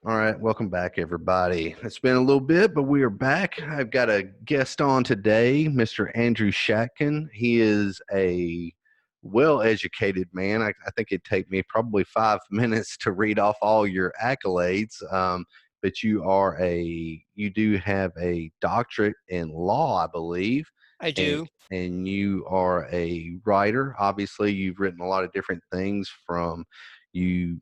All right, welcome back, everybody. It's been a little bit, but we are back. I've got a guest on today, Mr. Andrew Schatkin. He is a well-educated man. I think it'd take me probably 5 minutes to read off all your accolades. But you do have a doctorate in law, I believe, I and do. and you are a writer. Obviously, you've written a lot of different things from you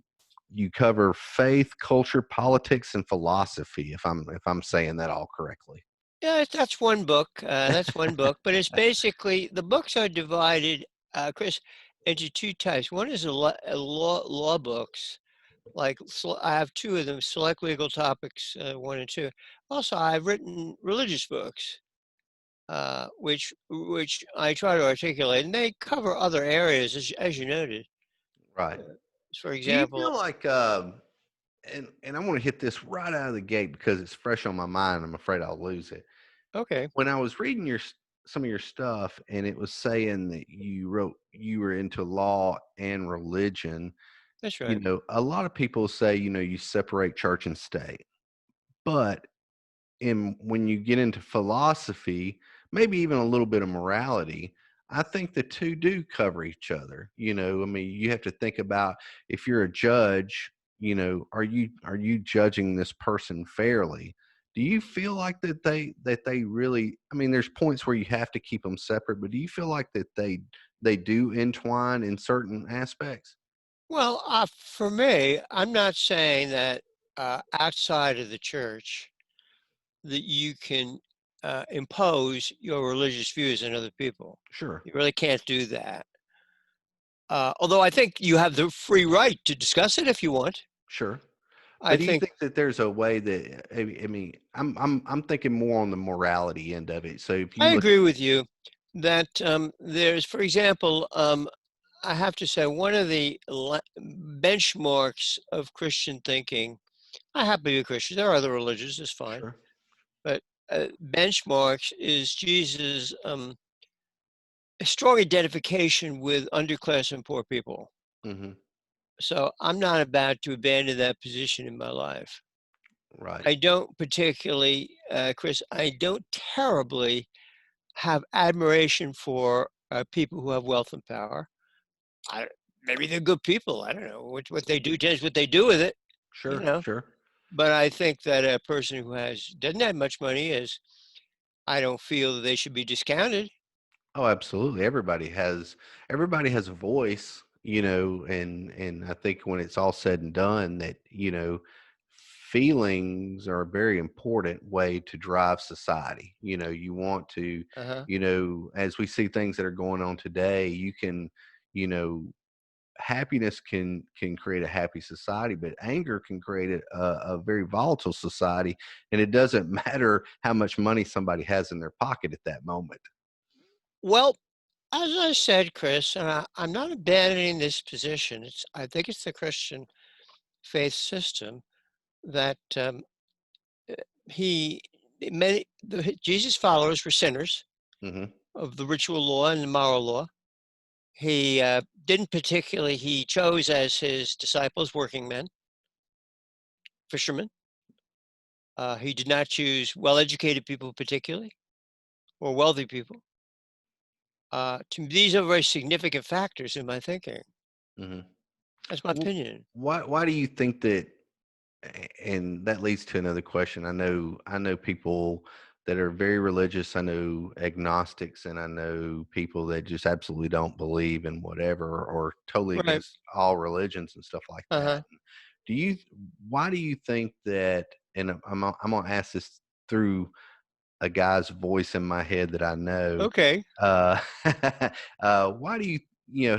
you cover faith, culture, politics, and philosophy. If I'm saying that all correctly. Yeah, that's one book. That's one book, but it's basically the books are divided, Chris, into two types. One is a law books, like I have two of them: select legal topics, one and two. Also, I've written religious books, which I try to articulate, and they cover other areas, as you noted. Right. Uh, for Do you example, feel like and I want to hit this right out of the gate because it's fresh on my mind. I'm afraid I'll lose it. okay, When I was reading some of your stuff, and it was saying that you were into law and religion. that's right. A lot of people say you separate church and state, but and when you get into philosophy, maybe even a little bit of morality, I think the two do cover each other. I mean, you have to think about if you're a judge, are you judging this person fairly? Do you feel like that they really, I mean, there's points where you have to keep them separate, but do you feel like that they do entwine in certain aspects? Well, for me, I'm not saying that outside of the church that you can impose your religious views on other people. Sure. You really can't do that. Although I think you have the free right to discuss it if you want. Sure. I But do you think think that there's a way that I mean, I'm thinking more on the morality end of it. So if I you look at agree with you that there's, for example, I have to say one of the benchmarks of Christian thinking. I happen to be a Christian. There are other religions. It's fine. sure, But benchmarks is Jesus' a strong identification with underclass and poor people. hmm, So I'm not about to abandon that position in my life. right, I don't particularly, Chris, I don't terribly have admiration for people who have wealth and power. I, maybe they're good people. I don't know what they do. Is what they do with it, you sure, know. sure. But I think that a person who doesn't have much money is, I don't feel that they should be discounted. Oh, absolutely. Everybody has a voice, and I think when it's all said and done, that feelings are a very important way to drive society. You want to, Uh-huh. as we see things that are going on today, you can, you know, happiness can create a happy society, but anger can create a very volatile society, and it doesn't matter how much money somebody has in their pocket at that moment. Well, as I said, Chris, and I'm not abandoning this position. I think it's the Christian faith system that he Jesus' followers were sinners Hmm. of the ritual law and the moral law. He didn't particularly. He chose as his disciples working men, fishermen. He did not choose well-educated people particularly or wealthy people. These are very significant factors in my thinking. Hmm. That's my opinion. Why do you think that? And that leads to another question. I know people that are very religious. I know agnostics, and I know people that just absolutely don't believe in whatever, or totally Right. against all religions and stuff like that. Uh-huh. Do you? Why do you think that? And I'm gonna ask this through a guy's voice in my head that I know. Okay. Uh, why do you?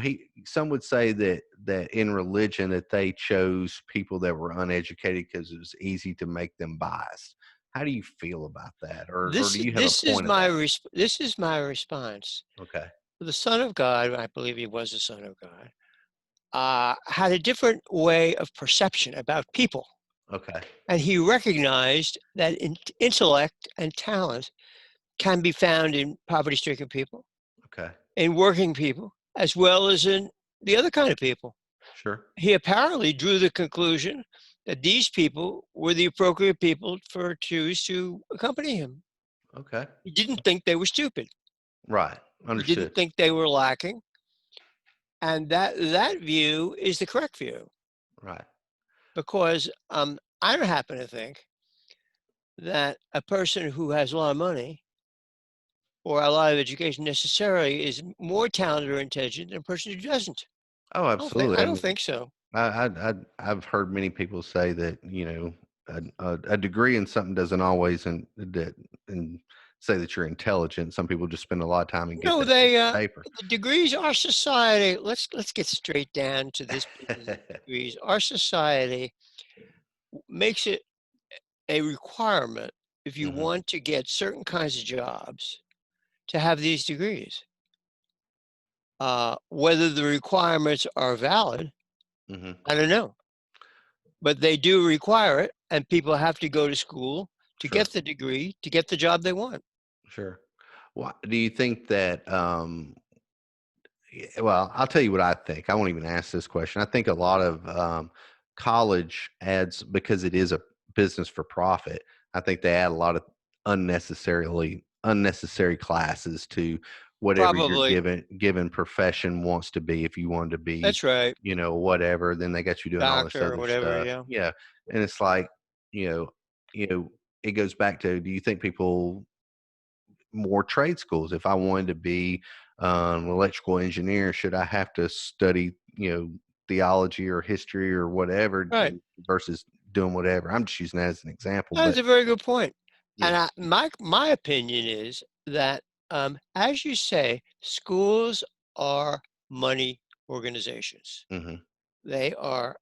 He. Some would say that in religion that they chose people that were uneducated because it was easy to make them biased. How do you feel about that, or do This you have a this is point of my that? this is my response. Okay. The Son of God, I believe he was the Son of God, had a different way of perception about people, Okay. and he recognized that intellect and talent can be found in poverty-stricken people, Okay. in working people, as well as in the other kind of people. Sure. He apparently drew the conclusion that these people were the appropriate people for choose to accompany him. Okay. He didn't think they were stupid. Right. He didn't Understood. think they were lacking, and that view is the correct view Right. because I don't happen to think that a person who has a lot of money or a lot of education necessarily is more talented or intelligent than a person who doesn't. Oh, absolutely. I I don't mean, think so. I've heard many people say that a degree in something doesn't always and say that you're intelligent. Some people just spend a lot of time and get No, that piece they of paper. the degrees our society. Let's get straight down to this business of degrees. Our society makes it a requirement if you Hmm. want to get certain kinds of jobs to have these degrees. Whether the requirements are valid, Hmm. I don't know, but they do require it, and people have to go to school to Sure. get the degree to get the job they want. Sure. Why do you think that? Yeah, well, I'll tell you what I think. I won't even ask this question. I think a lot of college ads, because it is a business for profit, I think they add a lot of unnecessary classes to whatever your Probably. given profession wants to be. If you wanted to be, That's right. whatever, then they got you doing all this Doctor or other whatever. stuff. Yeah. Yeah, and it's like, you know, you know, it goes back to: do you think people more trade schools? If I wanted to be an electrical engineer, should I have to study, theology or history or whatever Right. versus doing whatever? I'm just using that as an example, That's but a very good point. yeah. And my opinion is that, as you say, schools are money organizations. Hmm. They are.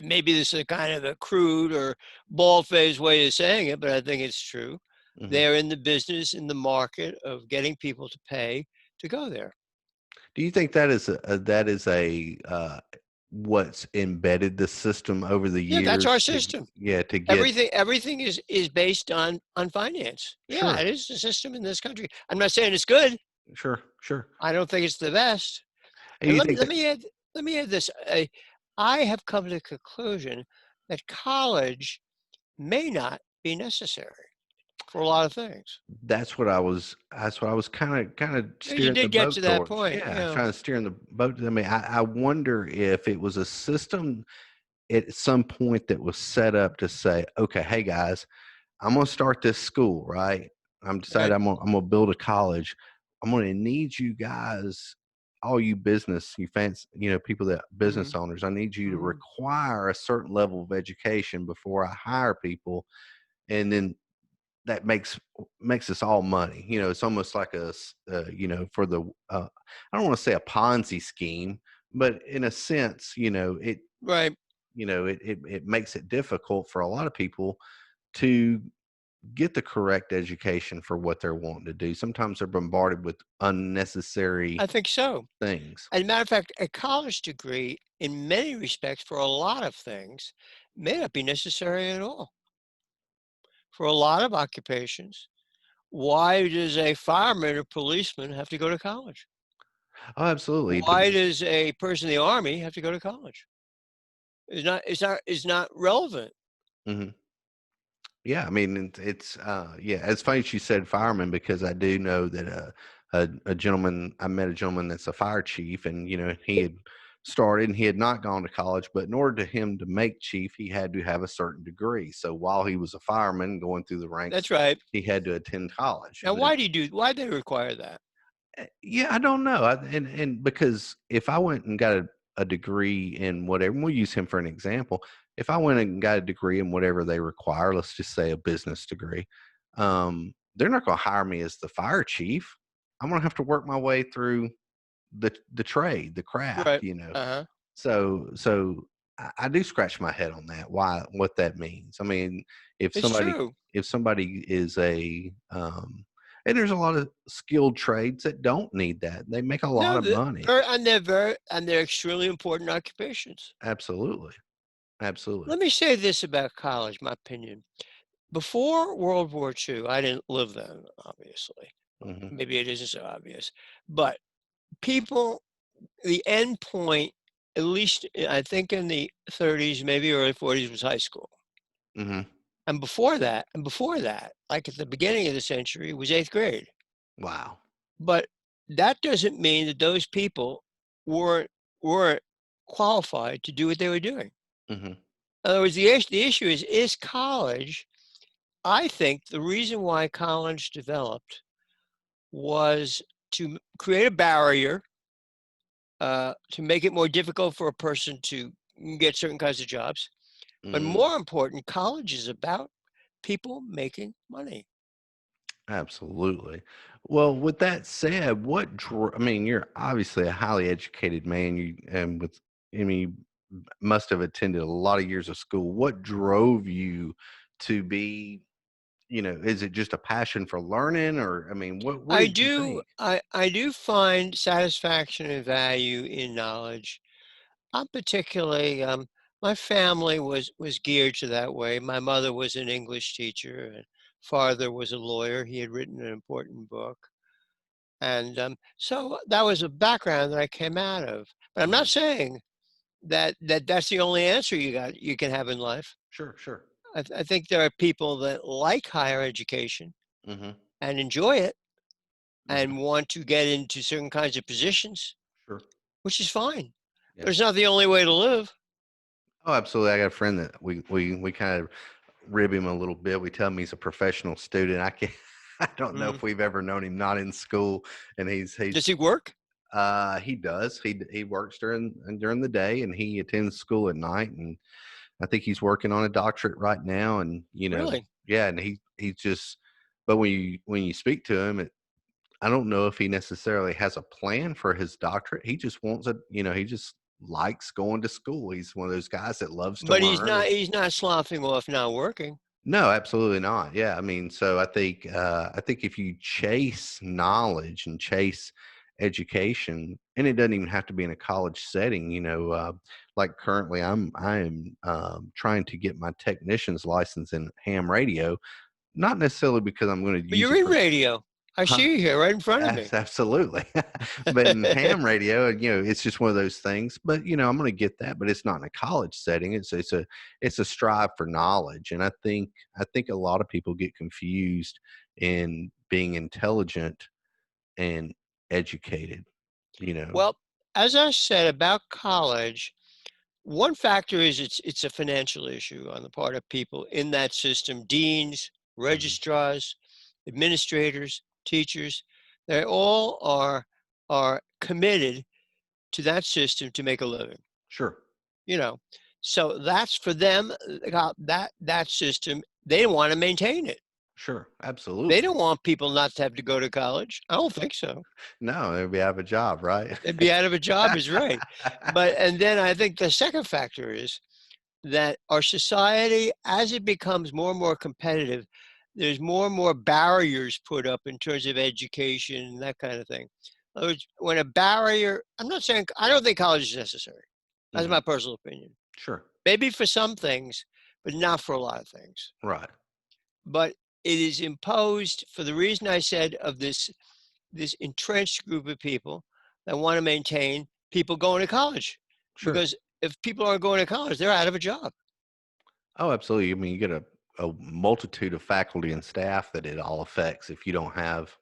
Maybe this is a kind of a crude or bald-faced way of saying it, but I think it's true. Hmm. They're in the business, in the market of getting people to pay to go there. Do you think that is a what's embedded the system over the Yeah, that's our years to, system. yeah, to get Everything is based on finance. Yeah, sure, it is the system in this country. I'm not saying it's good. sure, sure. I don't think it's the best. And And you think that let me add this. I have come to the conclusion that college may not be necessary for a lot of things. that's what I was kind of Yeah, you steering the did get boat to that towards. point. Yeah, Yeah, trying to steer in the boat. I mean, I wonder if it was a system at some point that was set up to say, okay, hey guys, I'm gonna start this school, right? I'm decided right. I'm gonna build a college. I'm gonna need you guys, all you business, you fancy, people that Hmm. business owners. I need you to Hmm. require a certain level of education before I hire people, and then that makes us all money. It's almost like for the I don't want to say a Ponzi scheme, but in a sense, Right. it makes it difficult for a lot of people to get the correct education for what they're wanting to do. Sometimes they're bombarded with I unnecessary think so. things. As a matter of fact, a college degree, in many respects, for a lot of things, may not be necessary at all. For a lot of occupations, why does a fireman or policeman have to go to college? Oh, absolutely. Why does a person in the army have to go to college? It's not relevant. Mhm. Yeah, I mean, yeah, it's funny she said fireman because I do know that a gentleman, I met a gentleman that's a fire chief, and he had started and he had not gone to college, but in order to him to make chief, he had to have a certain degree. So while he was a fireman going through the ranks, That's right. he had to attend college. Now, why do they require that? Yeah, I don't know. And because if I went and got a degree in whatever, and we'll use him for an example. If I went and got a degree in whatever they require, let's just say a business degree, they're not going to hire me as the fire chief. I'm going to have to work my way through the trade, the craft. Right. Uh-huh. So I do scratch my head on that. Why? What that means? I mean, if It's somebody true. if somebody is and there's a lot of skilled trades that don't need that. They make a lot No, of money. they're extremely important occupations. Absolutely, absolutely. Let me say this about college, my opinion. Before World War II, I didn't live then, obviously. Hmm. Maybe it isn't so obvious, but people, the end point at least I think in the 30s, maybe early 40s was high school. Mhm. And before that, like at the beginning of the century, was eighth grade. Wow. But that doesn't mean that those people weren't weren't qualified to do what they were doing. Mhm. In other words, the issue is college. I think the reason why college developed was to create a barrier, to make it more difficult for a person to get certain kinds of jobs. But Mm. more important, college is about people making money. Absolutely. Well, with that said, I mean, you're obviously a highly educated man. You and with I mean, you must have attended a lot of years of school. What drove you to be, is it just a passion for learning, or I mean, what I did you do think? I do find satisfaction and value in knowledge. I'm particularly my family was geared to that way. My mother was an English teacher, and father was a lawyer. He had written an important book, and so that was a background that I came out of. But I'm not Mhm. saying that's the only answer you can have in life. Sure, sure. I think there are people that like higher education Mhm. and enjoy it Mhm. and want to get into certain kinds of positions, Sure. which is fine. Yeah. But it's not the only way to live. Oh, absolutely. I got a friend that we kind of rib him a little bit. We tell him he's a professional student. I can't. I don't know Mm. if we've ever known him not in school, and he's Does he work? he does. He works during the day, and he attends school at night. And I think he's working on a doctorate right now. And Really? yeah, and he's just. But when you speak to him, I don't know if he necessarily has a plan for his doctorate. He just wants a. He just likes going to school. He's one of those guys that loves to But he's learn. not he's not sloughing off not working. No, absolutely not. Yeah, I mean, so I think if you chase knowledge and chase education, and it doesn't even have to be in a college setting, like currently I am trying to get my technician's license in ham radio, not necessarily because I'm going to But use you're it in for. radio. I see you here right in front of me. Absolutely. But in ham radio, it's just one of those things. But I'm going to get that, but it's not in a college setting. It's a strive for knowledge, and I think a lot of people get confused in being intelligent and educated. You know. Well, as I said about college, one factor is it's a financial issue on the part of people in that system. Deans, Mhm. registrars, administrators, teachers, they all are committed to that system to make a living. Sure. You know, so that's for them. That system. They want to maintain it. Sure. They Absolutely. don't want people not to have to go to college. I don't think so. No, they'll be out of a job, right? They'd be out of a job is right. But and then I think the second factor is that our society, as it becomes more and more competitive, there's more and more barriers put up in terms of education and that kind of thing. In other words, when a barrier, I'm not saying I don't think college is necessary. That's Mhm. my personal opinion. Sure. Maybe for some things, but not for a lot of things. Right. But it is imposed for the reason I said of this entrenched group of people that want to maintain people going to college. Sure. Because if people aren't going to college, they're out of a job. Oh, absolutely. I mean, you get a multitude of faculty and staff that it all affects if you don't have,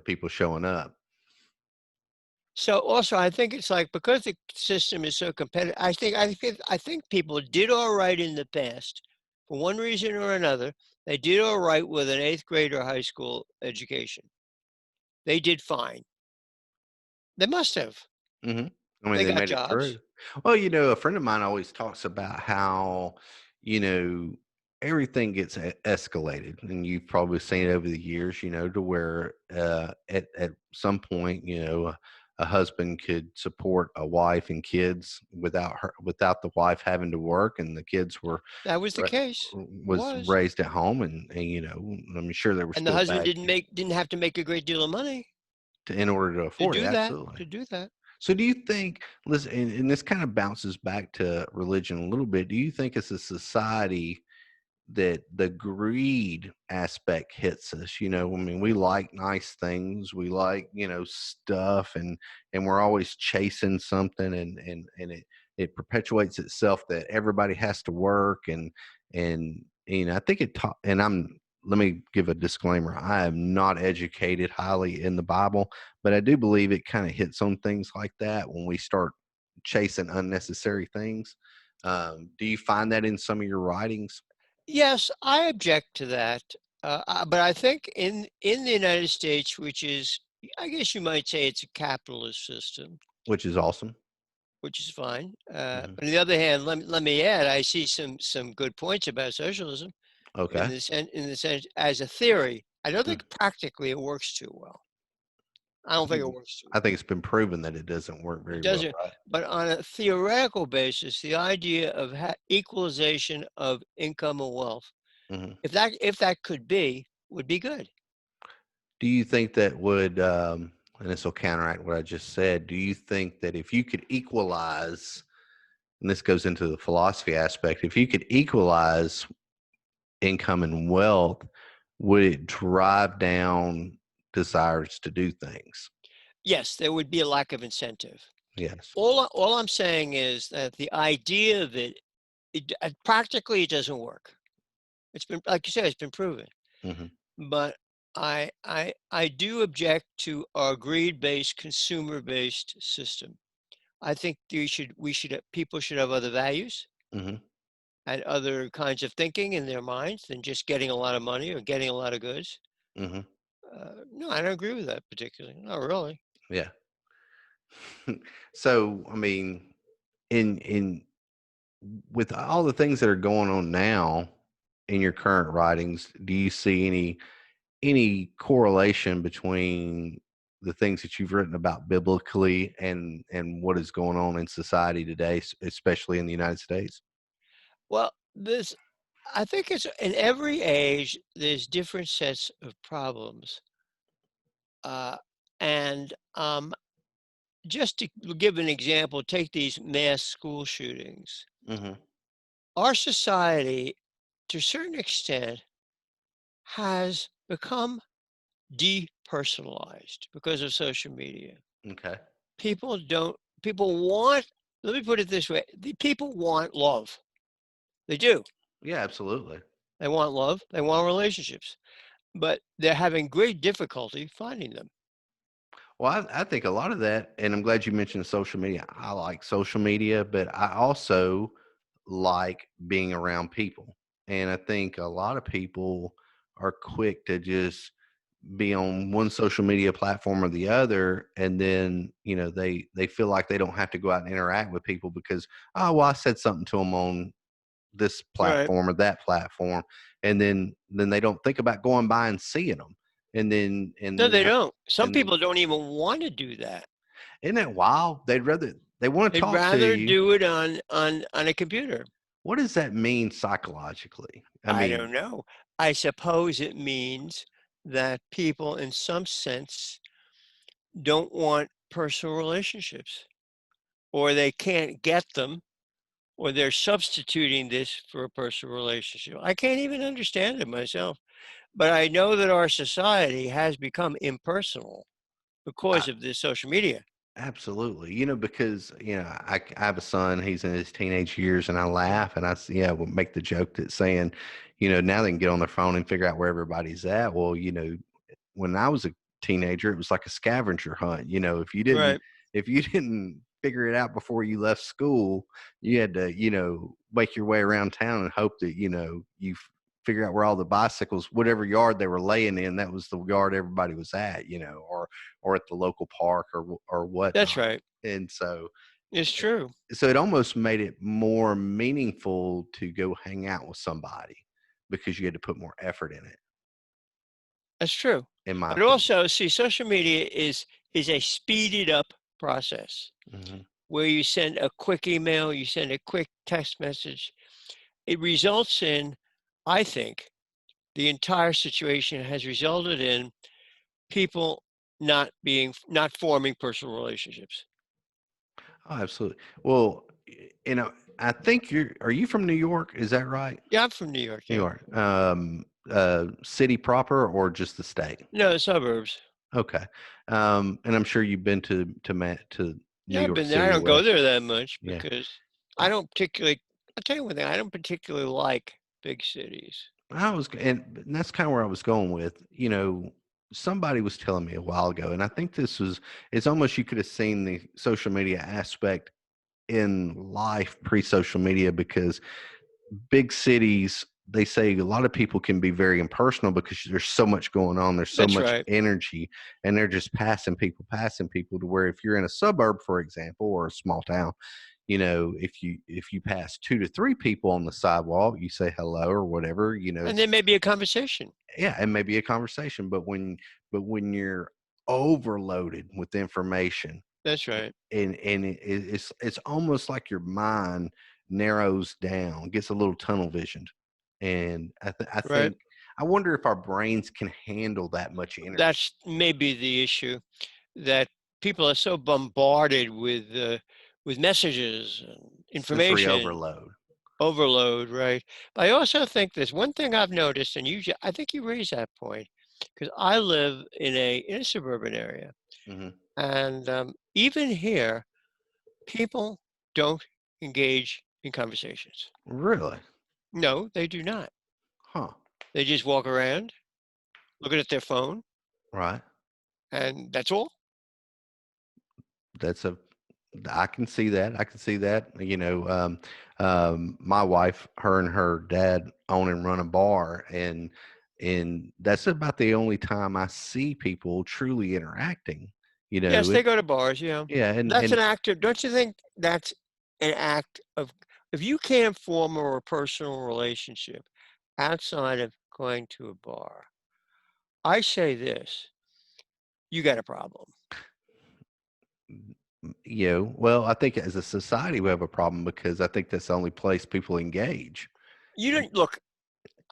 people showing up. So also, I think it's like because the system is so competitive. I think people did all right in the past, for one reason or another. They did all right with an eighth grade or high school education. They did fine. They must have. Mhm. I mean, They they got made it jobs. through. Well, a friend of mine always talks about how, you know, everything gets escalated, and you've probably seen it over the years, to where at some point, a husband could support a wife and kids without the wife having to work, and the kids That was the ra- case. It was was. raised at home, and I'm sure there were And the still husband bad didn't have to make a great deal of money in order to to afford it. do that. Absolutely. To do that. So do you think, listen, and this kind of bounces back to religion a little bit. Do you think as a society that the greed aspect hits us? I mean, we like nice things, we like, stuff, and we're always chasing something, and it perpetuates itself that everybody has to work, and I think it taught. And I'm let me give a disclaimer: I am not educated highly in the Bible, but I do believe it kind of hits on things like that when we start chasing unnecessary things. Do you find that in some of your writings? Yes, I object to that. But I think in the United States, which is, I guess you might say it's a capitalist system, Which is awesome. which is fine. Hmm. But on the other hand, let me add, I see some good points about socialism Okay. in the sense as a theory. I don't Mm. think practically it works too well. I don't think it works too I well. think it's been proven that it doesn't work It very well, doesn't, right? but on a theoretical basis, the idea of equalization of income and wealth, Hmm. if that could be, would be good. Do you think that would, and this will counteract what I just said, do you think that if you could equalize, and this goes into the philosophy aspect, if you could equalize income and wealth, would it drive down desires to do things? Yes, there would be a lack of incentive. Yes. All I'm saying is that the idea of practically it doesn't work. It's been, like you said, it's been proven. Hmm. But I do object to our greed-based, consumer-based system. I think people should have other values Hmm. and other kinds of thinking in their minds than just getting a lot of money or getting a lot of goods. Hmm. No, I don't agree with that particularly. Not really. Yeah. So, I mean, in with all the things that are going on now in your current writings, do you see any correlation between the things that you've written about biblically and what is going on in society today, especially in the United States? Well, I think it's in every age, there's different sets of problems. Uh, and just to give an example, take these mass school shootings. Hmm. Our society, to a certain extent, has become depersonalized because of social media. Okay. People don't, people want, let me put it this way, the people want love. They do. Yeah, absolutely. They want love, they want relationships, but they're having great difficulty finding them. Well, I think a lot of that, and I'm glad you mentioned social media. I like social media, but I also like being around people. And I think a lot of people are quick to just be on one social media platform or the other, and then they feel like they don't have to go out and interact with people because, oh well, I said something to them on this Right. platform or that platform, and then they don't think about going by and seeing them, and then No, and they then don't. Some and then people don't even want to do that. isn't that wild? They want to They'd talk to rather you. do it on a computer. What does that mean psychologically? I I mean, don't know. I suppose it means that people, in some sense, don't want personal relationships, or they can't get them, or they're substituting this for a personal relationship. I can't even understand it myself. But I know that our society has become impersonal I, because of this social media. absolutely. Because I have a son. He's in his teenage years, and I laugh and will make the joke that saying, now they can get on their phone and figure out where everybody's at. Well, when I was a teenager, it was like a scavenger hunt. Right. If you didn't figure it out before you left school, you had to, make your way around town and hope that, you figure out where all the bicycles, whatever yard they were laying in, that was the yard everybody was at, or at the local park or That's whatnot. right. And It's true. so it almost made it more meaningful to go hang out with somebody because you had to put more effort in it, That's true. in my But opinion. also, see, social media is a speeded up process Hmm. where you send a quick email, you send a quick text message. It results in, I think, the entire situation has resulted in people not forming personal relationships. Oh, absolutely. Well, I think are you from New York? Is that right? Yeah, I'm from New York. New Yeah. York. City proper or just the state? No, the suburbs. Okay. And I'm sure you've been to New Yeah, I've York been there. I City, don't go West. there that much Yeah. because I don't particularly I'll tell you one thing, I don't particularly like big cities. And that's kind of where I was going with, somebody was telling me a while ago, and I think it's almost you could have seen the social media aspect in life pre-social media because big cities, they say a lot of people can be very impersonal because there's so much going on, there's so That's much right. energy, and they're just passing people to where if you're in a suburb, for example, or a small town, if you pass 2 to 3 people on the sidewalk, you say hello or whatever, And there may be a conversation. yeah, and maybe a conversation. But when you're overloaded with information, That's right. and it's almost like your mind narrows down, gets a little tunnel visioned, and I Right. think I wonder if our brains can handle that much energy. That's maybe the issue, that people are so bombarded with messages and Sensory information overload. overload, right? But I also think there's one thing I've noticed, and I think you raised that point, because I live in a suburban area, Hmm. and even here, people don't engage in conversations. Really? No, they do not. Huh? They just walk around looking at their phone, Right. and that's all. That's a I can see that. I can see that. My wife, her and her dad own and run a bar, and that's about the only time I see people truly interacting. You Yes, know, they it, go to bars, yeah. yeah, That's an act of don't you think that's an act of if you can't form a personal relationship outside of going to a bar, I say this, you got a problem. well, I think as a society we have a problem because I think that's the only place people engage. You don't look,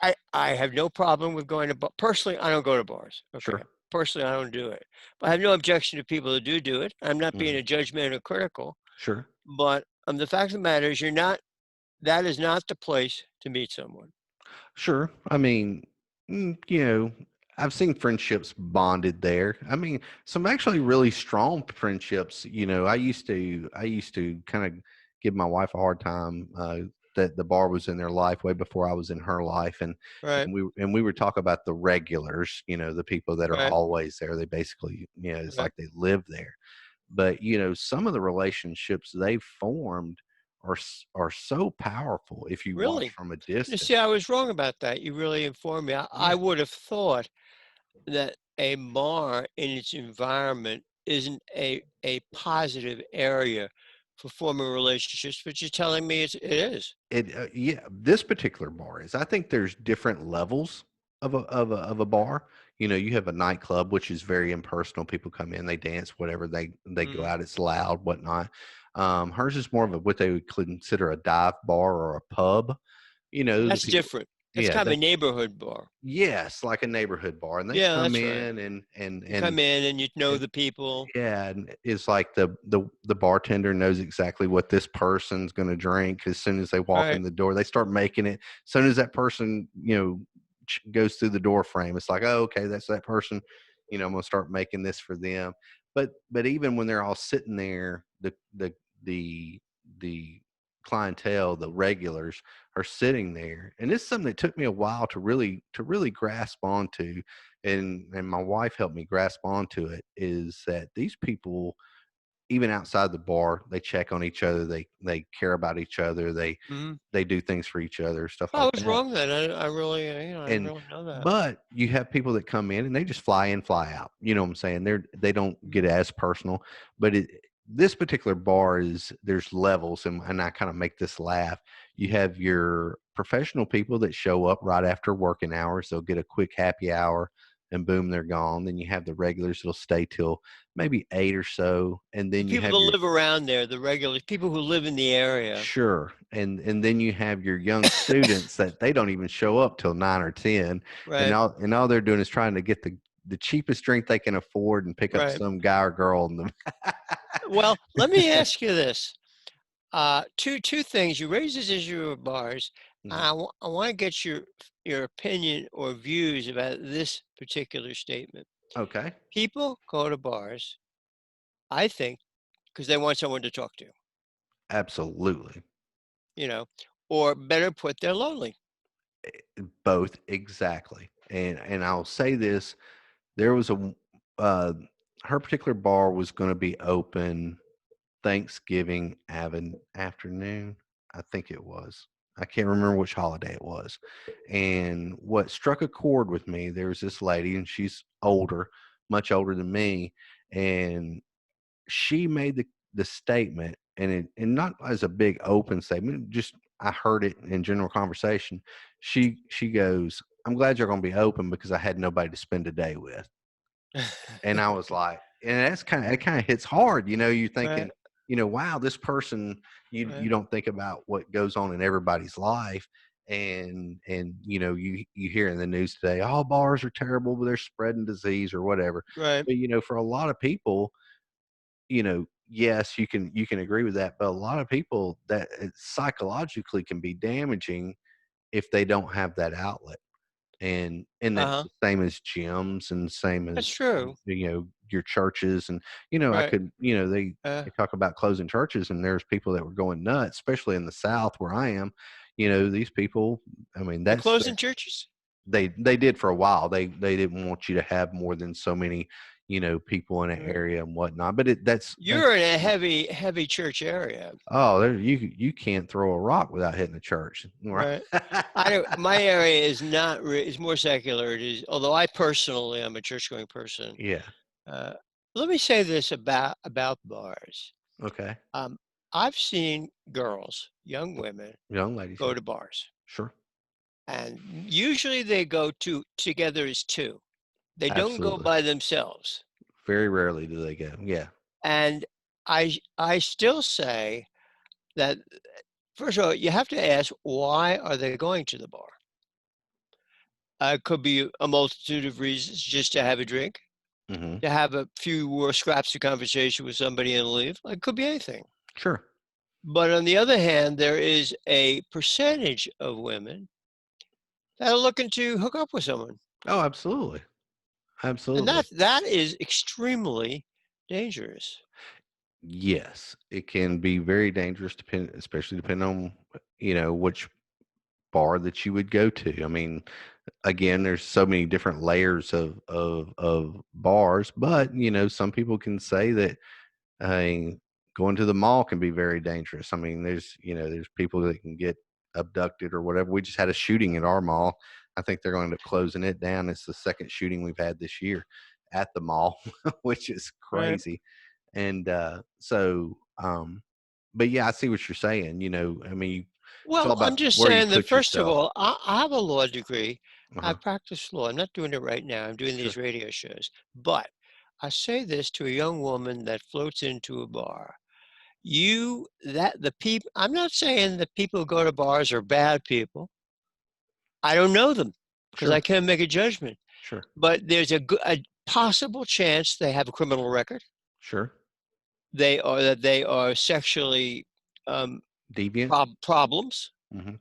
I have no problem with going to personally, I don't go to bars, okay? Sure. Personally, I don't do it. But I have no objection to people who do it. I'm not being Hmm. a judgmental critical, Sure. but the fact of the matter is that is not the place to meet someone. Sure. I mean, I've seen friendships bonded there. I mean, some actually really strong friendships. I used to kind of give my wife a hard time that the bar was in their life way before I was in her life, and Right, and we would talk about the regulars. The people that are right, always there. They basically, it's right. like they live there. But some of the relationships they've formed are so powerful if you watch Really? from a You see, distance. I was wrong about that. You really informed me. I Yeah. would have thought that a bar in its environment isn't a positive area for forming relationships, but you're telling me it is. Yeah, this particular bar is. I think there's different levels of a bar. You have a nightclub, which is very impersonal. People come in, they dance, whatever they go Mm, out. It's loud, whatnot. Hers is more of what they would consider a dive bar or a pub. The that's people. different. That's Yeah, kind of a neighborhood bar. yes, like a neighborhood bar, and they Yeah, come that's right. in and You come in and you know and the people. yeah, and it's like the bartender knows exactly what this person's going to drink as soon as they walk in Right, the door. They start making it. As soon as that person, goes through the door frame, it's like, oh, okay, that's that person. I'm going to start making this for them. But even when they're all sitting there, the clientele, the regulars, are sitting there, and it's something that took me a while to really grasp onto, and my wife helped me grasp onto it, is that these people, even outside the bar, they check on each other, they care about each other, they mhm. they do things for each other, stuff I like was that. wrong then. I really, I didn't And really know that. but you have people that come in and they just fly in, fly out. You know what I'm saying? They don't get Mhm. as personal. But this particular bar there's levels, and I kind of make this laugh. You have your professional people that show up right after working hours. They'll get a quick happy hour and boom, they're gone. Then you have the regulars that'll stay till maybe 8 or so. And The then you people have that your. live around there, the regulars, people who live in the area. Sure, and then you have your young students that they don't even show up till 9 or 10, and Right, all they're doing is trying to get the cheapest drink they can afford and pick up right. some guy or girl in the. Well, let me ask you this. Two things. You raised this issue of bars. Mhm. I want to get your opinion or views about this particular statement. Okay, People go to bars, I think, because they want someone to talk to. absolutely. you know, or better put, they're lonely. Both, exactly. And I'll say this, there was uh her particular bar was going to be open Thanksgiving afternoon, I think it was. I can't remember which holiday it was. And what struck a chord with me, there was this lady, and she's older, much older than me, and she made the statement, and not as a big open statement, just I heard it in general conversation. She goes, "I'm glad you're going to be open because I had nobody to spend a day with." And I was like, and that's it kind of hits hard, you're Right, thinking, wow, this person, you right, don't think about what goes on in everybody's life. And you hear in the news today, all bars are terrible, but they're spreading disease or whatever. right. But for a lot of people, yes, you can agree with that, but a lot of people that it psychologically can be damaging if they don't have that outlet. And that's Uh-huh. the same as gyms and same That's as true. your churches. And I Right. could they talk about closing churches, and there's people that were going nuts, especially in the South where I am. These people, I mean, They're that's closing their, churches? they did for a while. They didn't want you to have more than so many people in an Right. area and whatnot. But that's You're in a heavy, heavy church area, oh, you can't throw a rock without hitting a church, right? right? I don't. My area is not. It's more secular. It is. Although I personally, am a church-going person. Yeah. Uh, Let me say this about bars. Okay. Um, I've seen girls, young women, Young ladies, go yeah. to bars, Sure. and usually they go together as two. They don't go Absolutely. by themselves. Very rarely do they go. Yeah. And I still say that first of all, you have to ask why are they going to the bar? It could be a multitude of reasons, just to have a drink, Mhm. to have a few more scraps of conversation with somebody and leave. It could be anything. Sure. But on the other hand, there is a percentage of women that are looking to hook up with someone. Oh, absolutely. And Absolutely. that is extremely dangerous. Yes, it can be very dangerous especially depending on, which bar that you would go to. I mean, again, there's so many different layers of bars, but, some people can say that, I mean, going to the mall can be very dangerous. I mean, there's people that can get abducted or whatever. We just had a shooting at our mall. I think they're going to end up closing it down. It's the second shooting we've had this year at the mall, which is Right. crazy. And but yeah, I see what you're saying. I mean, it's all Well, I'm about just where you saying that put first of yourself. all, I have a law degree. Uh-huh. I've practiced law. I'm not doing it right now. I'm doing these Sure. radio shows. But I say this to a young woman that floats into a bar. You that the people I'm not saying that people who go to bars are bad people. I don't know them because I Sure. can't make a judgment. Sure. But there's a possible chance they have a criminal record. Sure. They are sexually um, Deviant. problems. Hmm.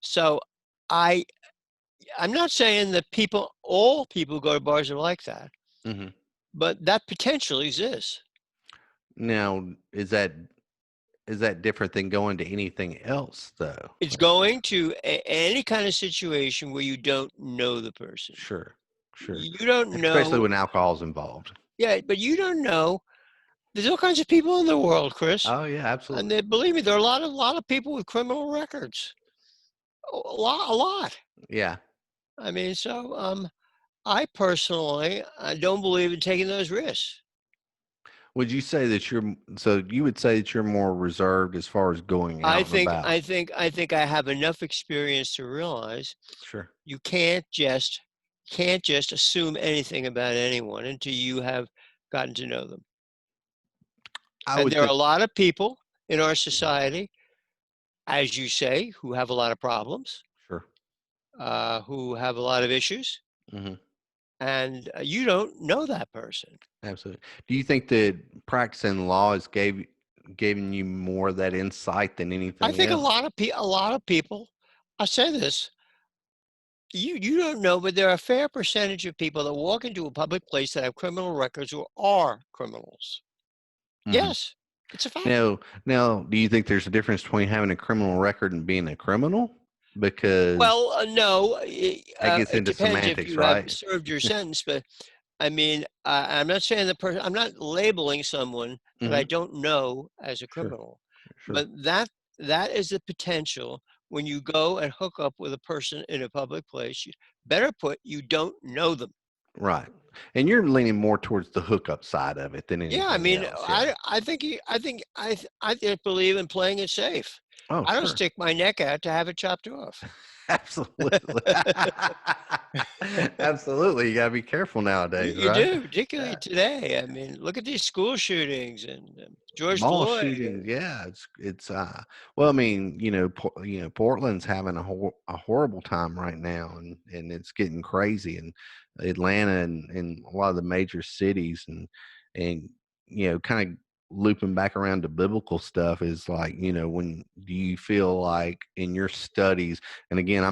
So I I'm not saying that all people who go to bars are like that, Hmm. but that potential exists. Now, is that different than going to anything else though? It's going to any kind of situation where you don't know the person. Sure. Sure. You don't Especially know, when alcohol's involved. yeah, but you don't know. There's all kinds of people in the world, Chris, Oh yeah, and absolutely. believe me, there are a lot of people with criminal records. A lot. Yeah. I mean, I personally, I don't believe in taking those risks. Would you say that so you would say that you're more reserved as far as going I out and think about? I think I think I have enough experience to realize Sure. you can't just assume anything about anyone until you have gotten to know them. I And would there are think. a lot of people in our Mhm. society, as you say, who have a lot of problems, Sure. who have a lot of issues, Hmm. and you don't know that person. Absolutely. Do you think that practicing law has given you more of that insight than I anything think else? a lot of people. I say this. You don't know, but there are a fair percentage of people that walk into a public place that have criminal records or are criminals. Hmm. Yes. It's a fact. Now, do you think there's a difference between having a criminal record and being a criminal? Because Well, no, that gets it into depends if semantics, you have right? served your sentence, but I mean, I'm not saying the person, I'm not labeling someone that I Hmm. don't know as a Sure, criminal, sure. but that is the potential when you go and hook up with a person in a public place. Better put, you don't know them. Right. And you're leaning more towards the hookup side of it than Yeah, I anything mean, else. Yeah. I just believe in playing it safe. Oh, I don't sure. stick my neck out to have it chopped off. Absolutely. Absolutely. You got to be careful nowadays, You right? do, particularly Yeah. today. I mean, look at these school shootings and George Mall Floyd. shootings, yeah, it's well, I mean, Portland's having a horrible time right now, and it's getting crazy, and Atlanta and a lot of the major cities, and kind of looping back around to biblical stuff is like, when do you feel like in your studies, and again,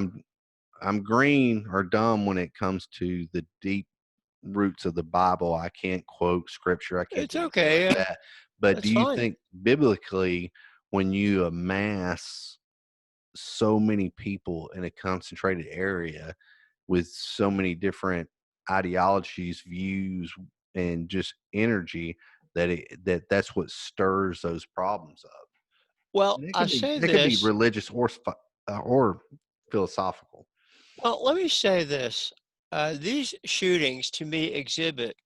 I'm green or dumb when it comes to the deep roots of the Bible. I can't quote scripture. I can't It's do anything okay. like Yeah, that. But do that's you fine. think biblically, when you amass so many people in a concentrated area with so many different ideologies, views, and just energy, that's what stirs those problems up? Well, And I'll say it could be this. religious or philosophical. Well, let me say this. These shootings to me exhibit,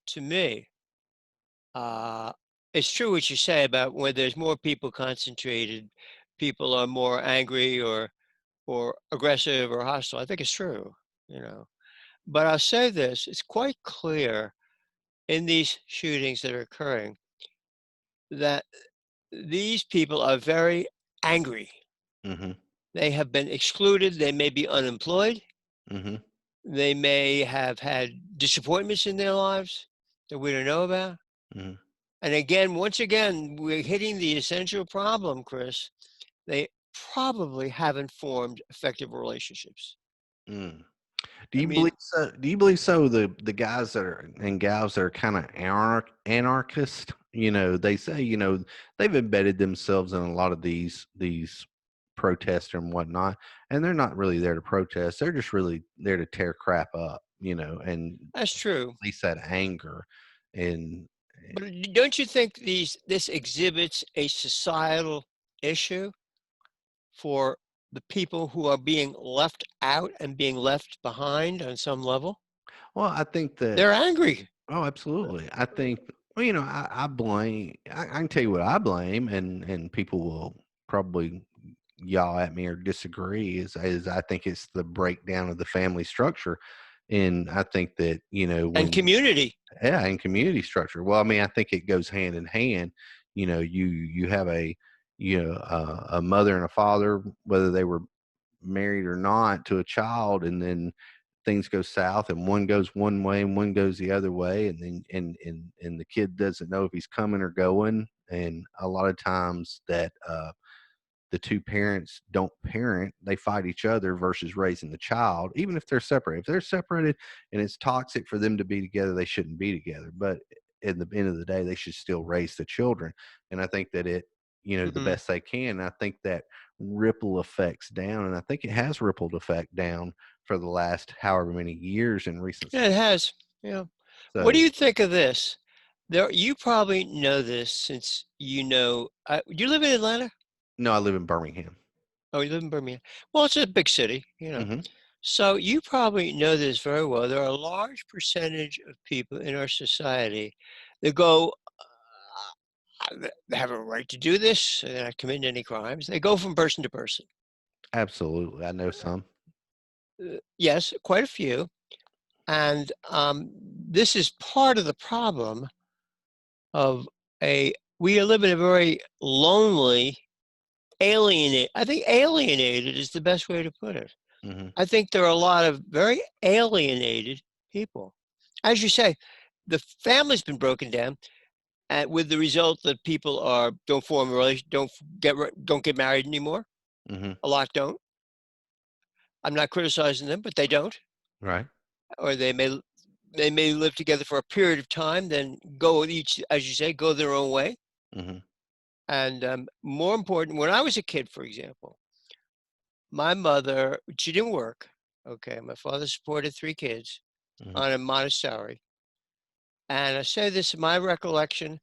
to me, uh, it's true what you say about where there's more people concentrated, people are more angry or aggressive or hostile. I think it's true, you know. But I'll say this, it's quite clear in these shootings that are occurring that these people are very angry. Hmm. They have been excluded, they may be unemployed, Hmm. they may have had disappointments in their lives that we don't know about. Hmm. And again, once again, we're hitting the essential problem, Chris. They probably haven't formed effective relationships. Mm. I mean, Do you believe so? The guys that are and gals that are kind of anarchist, they say, they've embedded themselves in a lot of these protests and whatnot, and they're not really there to protest. They're just really there to tear crap up, and that's true. release that anger. And But don't you think this exhibits a societal issue for the people who are being left out and being left behind on some level? well, I think that They're angry. Oh, absolutely. I think, well, I blame, I can tell you what I blame, and people will probably yaw at me or disagree, is I think it's the breakdown of the family structure. And I think that, And community. yeah, in community structure. Well, I mean, I think it goes hand in hand. You have a mother and a father, whether they were married or not, to a child, and then things go south and one goes one way and one goes the other way, and then and the kid doesn't know if he's coming or going, and a lot of times that the two parents don't parent, they fight each other versus raising the child, even if they're separated. If they're separated and it's toxic for them to be together, they shouldn't be together. But at the end of the day, they should still raise the children. And I think that the Mhm. best they can. And I think that ripple effects down. And I think it has rippled effect down for the last however many years in recent Yeah, it society. has. Yeah. What do So, you think of this? You probably know this since do you live in Atlanta? no, I live in Birmingham. Oh, you live in Birmingham. Well, it's a big city. Hmm. So you probably know this very well. There are a large percentage of people in our society that go, they have a right to do this. They're not committing any crimes. They go from person to person. Absolutely. I know some. Yes, quite a few. And this is part of the problem of we live in a very lonely, I think alienated is the best way to put it. Hmm. I think there are a lot of very alienated people. As you say, the family's been broken down, and with the result that people don't form a relation, don't get married anymore. Hmm. A lot don't. I'm not criticizing them, but they don't, Right. or they may live together for a period of time, then go each, as you say, go their own way. Mhm. And more important, when I was a kid, for example, my mother, she didn't work. Okay. My father supported three kids Mhm. on a modest salary. And I say this in my recollection,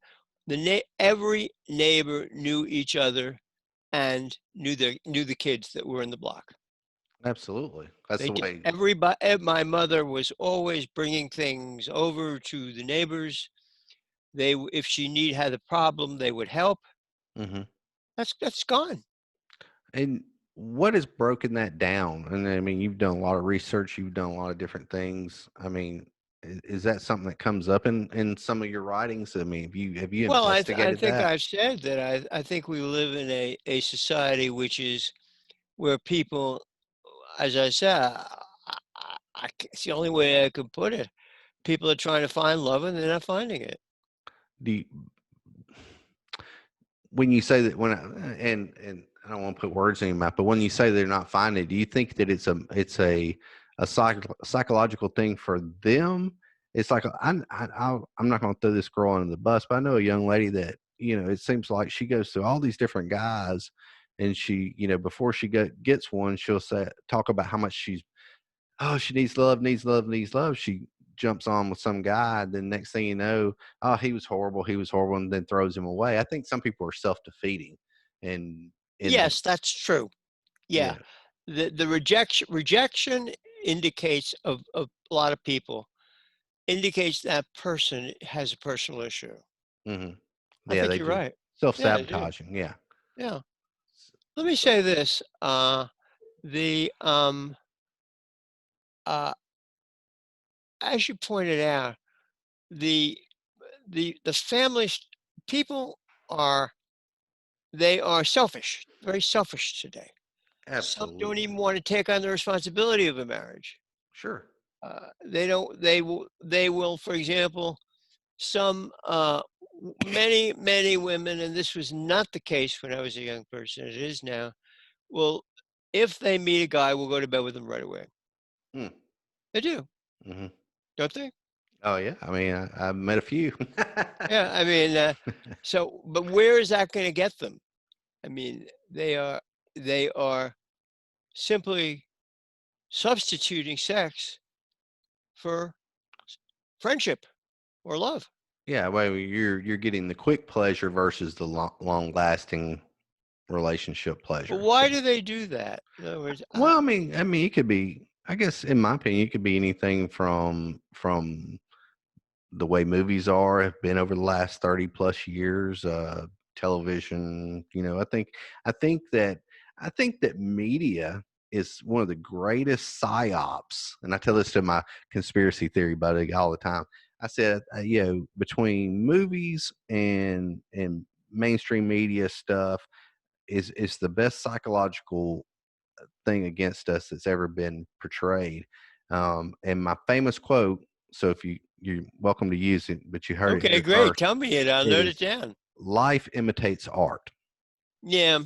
every neighbor knew each other and knew the kids that were in the block. Absolutely. That's They the did. way. My mother was always bringing things over to the neighbors. If she had a problem, they would help. Mhm. That's gone. And what has broken that down? And I mean, you've done a lot of research, you've done a lot of different things. I mean, is that something that comes up in some of your writings? I mean, have you Well, I investigated think that? I've said that I think we live in a society which is where people, as I said, it's the only way I can put it. People are trying to find love and they're not finding it. Do you, when you say that and I don't want to put words in your mouth, but when you say they're not finding it, do you think that it's a psychological thing for them? It's like I'm not going to throw this girl under the bus, but I know a young lady that it seems like she goes through all these different guys, and she before she gets one, she'll talk about how much she needs love, needs love, needs love. She jumps on with some guy, then next thing you know, oh, he was horrible, and then throws him away. I think some people are self defeating, and Yes, that's true. Yeah. yeah, The rejection indicates of a lot of people indicates that person has a personal issue. hmm I yeah, think they you're do right. self Yeah, I do. sabotaging. Yeah, Yeah. Let me so say this. The uh, as you pointed out, the the families, people are they are selfish, very selfish today. Some don't absolutely even want to take on the responsibility of a marriage. sure. They don't. They will. For example, some many women, and this was not the case when I was a young person. It is now. Well, if they meet a guy, we'll go to bed with him right away. Mm, They do, hmm don't they? Oh yeah, I mean, I've met a few. Yeah. I mean, but where is that going to get them? I mean, they are simply substituting sex for friendship or love. Yeah, well, you're getting the quick pleasure versus the long lasting relationship But pleasure. So why do they do that? In other words, well, I mean, it could be. I guess, in my opinion, it could be anything from the way movies have been over the last 30 plus years. Television. I think that I think that media is one of the greatest psyops, and I tell this to my conspiracy theory buddy all the time. I said, between movies and mainstream media stuff is the best psychological thing against us that's ever been portrayed. And my famous quote, so if you're welcome to use it, but you heard it okay, here great. first, Tell me it. I'll note it is down. life imitates art. Yeah,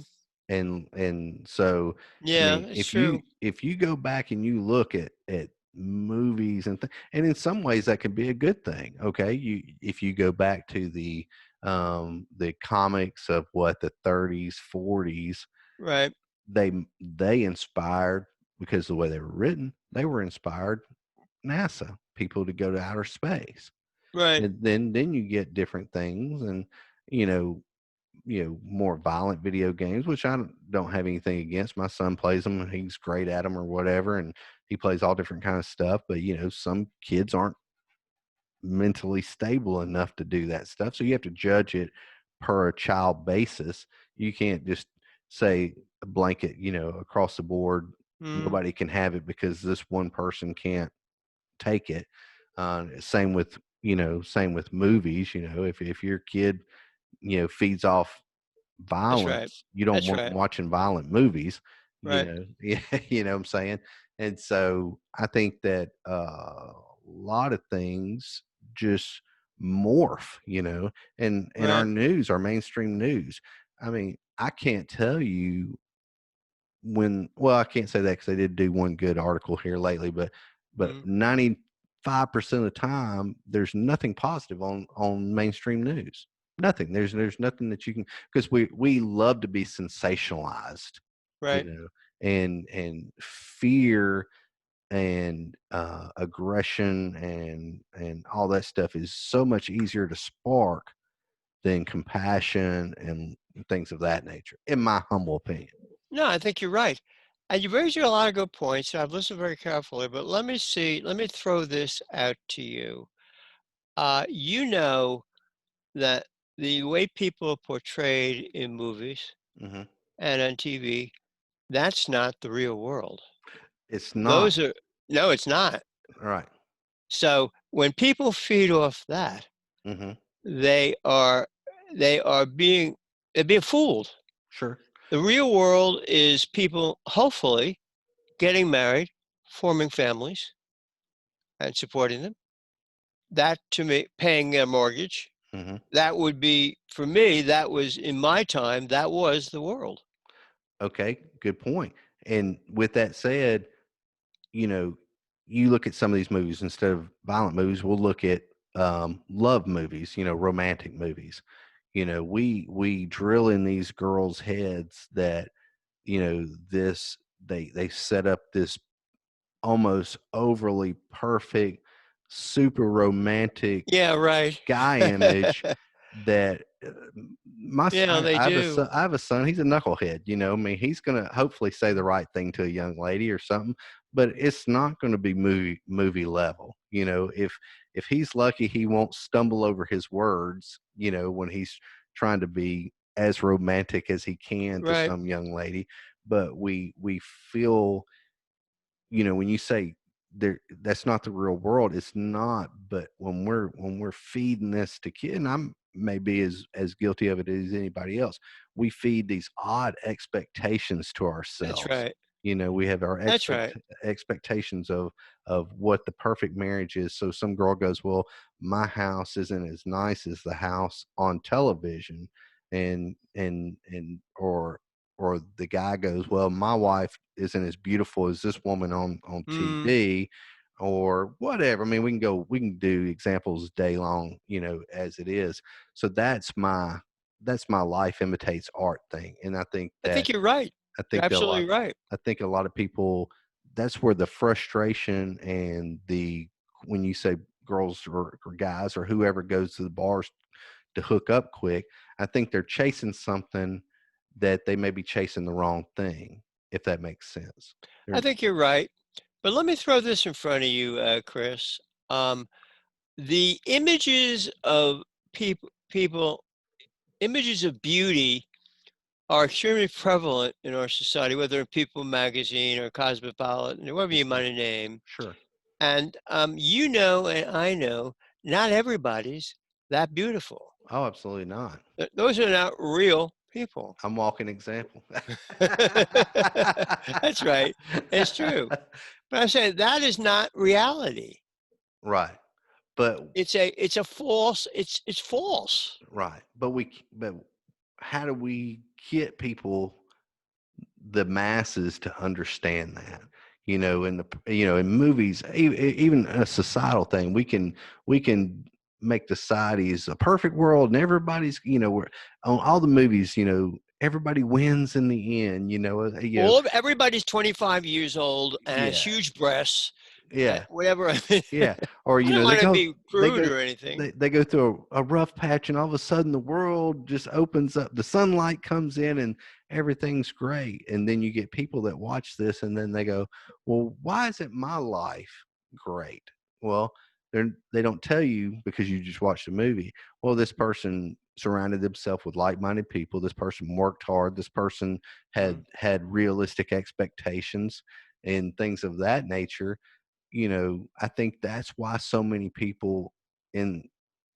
And so I yeah, mean, it's if you true. if you go back and you look at movies and in some ways that can be a good thing. Okay, you if you go back to the comics of what the 30s 40s, Right, they inspired, because of the way they were written, they were inspired NASA people to go to outer space. right. And then you get different things, and you know more violent video games, which I don't have anything against. My son plays them and he's great at them or whatever, and he plays all different kind of stuff. But some kids aren't mentally stable enough to do that stuff, so you have to judge it per a child basis. You can't just say a blanket, across the board, Mm, nobody can have it because this one person can't take it. Same with movies. If your kid feeds off that's right. violence, you don't That's want 'em right. watching violent movies. Right, Yeah, what I'm saying? And so I think that a lot of things just morph, and our right. news, our mainstream news. I mean, I can't tell you I can't say that because they did do one good article here lately, but Mm. 95% of the time, there's nothing positive on mainstream news. Nothing. There's nothing that you can, because we love to be sensationalized, you Right. know, and fear and aggression and all that stuff is so much easier to spark than compassion and things of that nature, in my humble opinion. No, I think you're right. And you raised a lot of good points. I've listened very carefully, but let me throw this out to you. You know that the way people are portrayed in movies Hmm. and on TV, that's not the real world. It's not. Those are no, it's not. Right. So when people feed off that, Hmm. they are they are being they're being fooled. Sure. The real world is people hopefully getting married, forming families, and supporting them. That to me, paying their mortgage, Hmm. that would be for me, that was in my time, that was the world. Okay, good point. And with that said, you know, you look at some of these movies, instead of violent movies, we'll look at love movies, romantic movies. We drill in these girls' heads that, this they set up this almost overly perfect, super romantic Yeah, right. guy image that Yeah, they I have a do. son. I have a son. He's a knucklehead. I mean, he's gonna hopefully say the right thing to a young lady or something, but it's not going to be movie level. If he's lucky, he won't stumble over his words. When he's trying to be as romantic as he can to Right. some young lady. But we feel, when you say there, that's not the real world, it's not. But when we're feeding this to kids, and I'm maybe as guilty of it as anybody else, we feed these odd expectations to That's ourselves. right. We have our That's right. expectations of what the perfect marriage is. So some girl goes, well, my house isn't as nice as the house on television, or the guy goes, well, my wife isn't as beautiful as this woman on Mm, TV, or whatever. I mean, we can do examples day long, as it is. So that's my life imitates art thing. And I think I think that you're right. I You're think a lot absolutely right. I think a lot of people, that's where the frustration and when you say girls or guys or whoever goes to the bars to hook up quick, I think they're chasing something that they may be chasing the wrong thing, if that makes sense. I They're think you're right. But let me throw this in front of you, Chris. The images of people, images of beauty are extremely prevalent in our society, whether in People magazine or Cosmopolitan, or whatever you Mhm. might name. Sure. And you know, and I know, not everybody's that beautiful. Oh, absolutely not. Those are not real people. I'm walking example. That's right. It's true. But I'm saying that is not reality. Right. But It's a false. It's false. right. But how do we get people, the masses, to understand that? In movies, even a societal thing, we can make the societies a perfect world, and everybody's, we're on all the movies, everybody wins in the end. Everybody's 25 years old and has Yeah, huge breasts, yeah. whatever. I mean, Yeah, or, I don't they want to go be they crude go or anything. they go through a rough patch, and all of a sudden the world just opens up. The sunlight comes in and everything's great. And then you get people that watch this and then they go, "Well, why isn't my life great?" Well, they don't tell you because you just watched the movie. Well, this person surrounded themselves with like-minded people. This person worked hard. This person Mm, had realistic expectations and things of that nature. I think that's why so many people in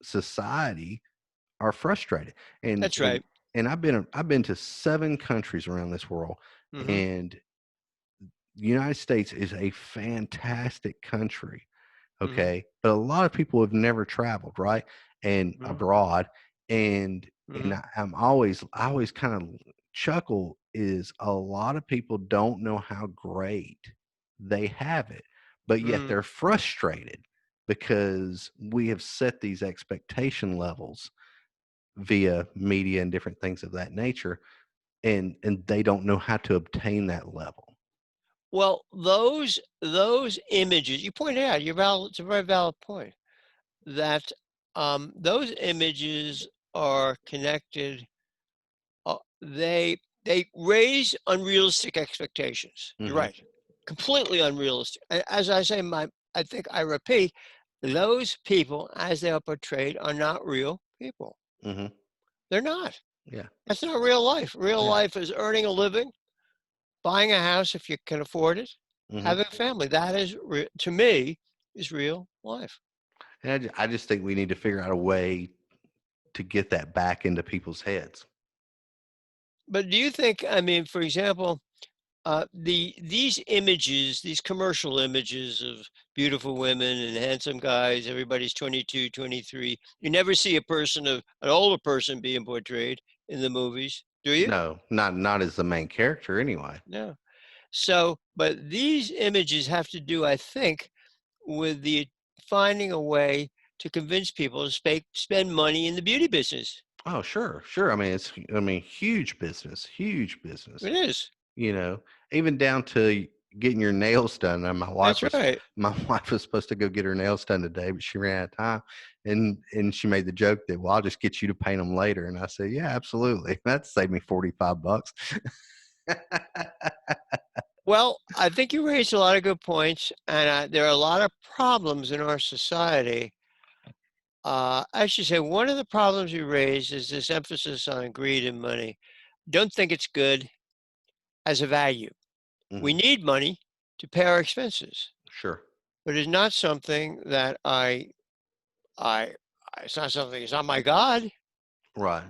society are frustrated. And that's and right. and I've been to 7 countries around this world, Hmm. and the United States is a fantastic country. Hmm. Okay, but a lot of people have never traveled, right? And Hmm. abroad, and Hmm. I always kind of chuckle, is a lot of people don't know how great they have it, but yet Mm. they're frustrated because we have set these expectation levels via media and different things of that nature, and they don't know how to obtain that level. Well, those images you pointed out, you're valid. It's a very valid point that those images are connected. They raise unrealistic expectations. You're Hmm. right, completely unrealistic. As I say, I think I repeat, those people as they are portrayed are not real people. Hmm. They're not. Yeah. That's not real life. Real Yeah. life is earning a living, buying a house if you can afford it, Hmm. having a family. That is, to me, is real life. And I just think we need to figure out a way to get that back into people's heads. But do you think, I mean, for example, these images, these commercial images of beautiful women and handsome guys, everybody's 22, 23. You never see a person of an older person being portrayed in the movies, do you? No, not as the main character anyway. No. So, but these images have to do, I think, with the finding a way to convince people to spend money in the beauty business. Oh, sure, sure. I mean, huge business, huge business. It is. You know, even down to getting your nails done. And That's right. my wife was supposed to go get her nails done today, but she ran out of time, and she made the joke that, well, I'll just get you to paint them later. And I said, yeah, absolutely. That saved me $45. Well, I think you raised a lot of good points, and there are a lot of problems in our society. I should say one of the problems you raised is this emphasis on greed and money. Don't think it's good as a value. We Hmm. need money to pay our expenses, Sure. but it's not something that I. It's not something. It's not my God. Right.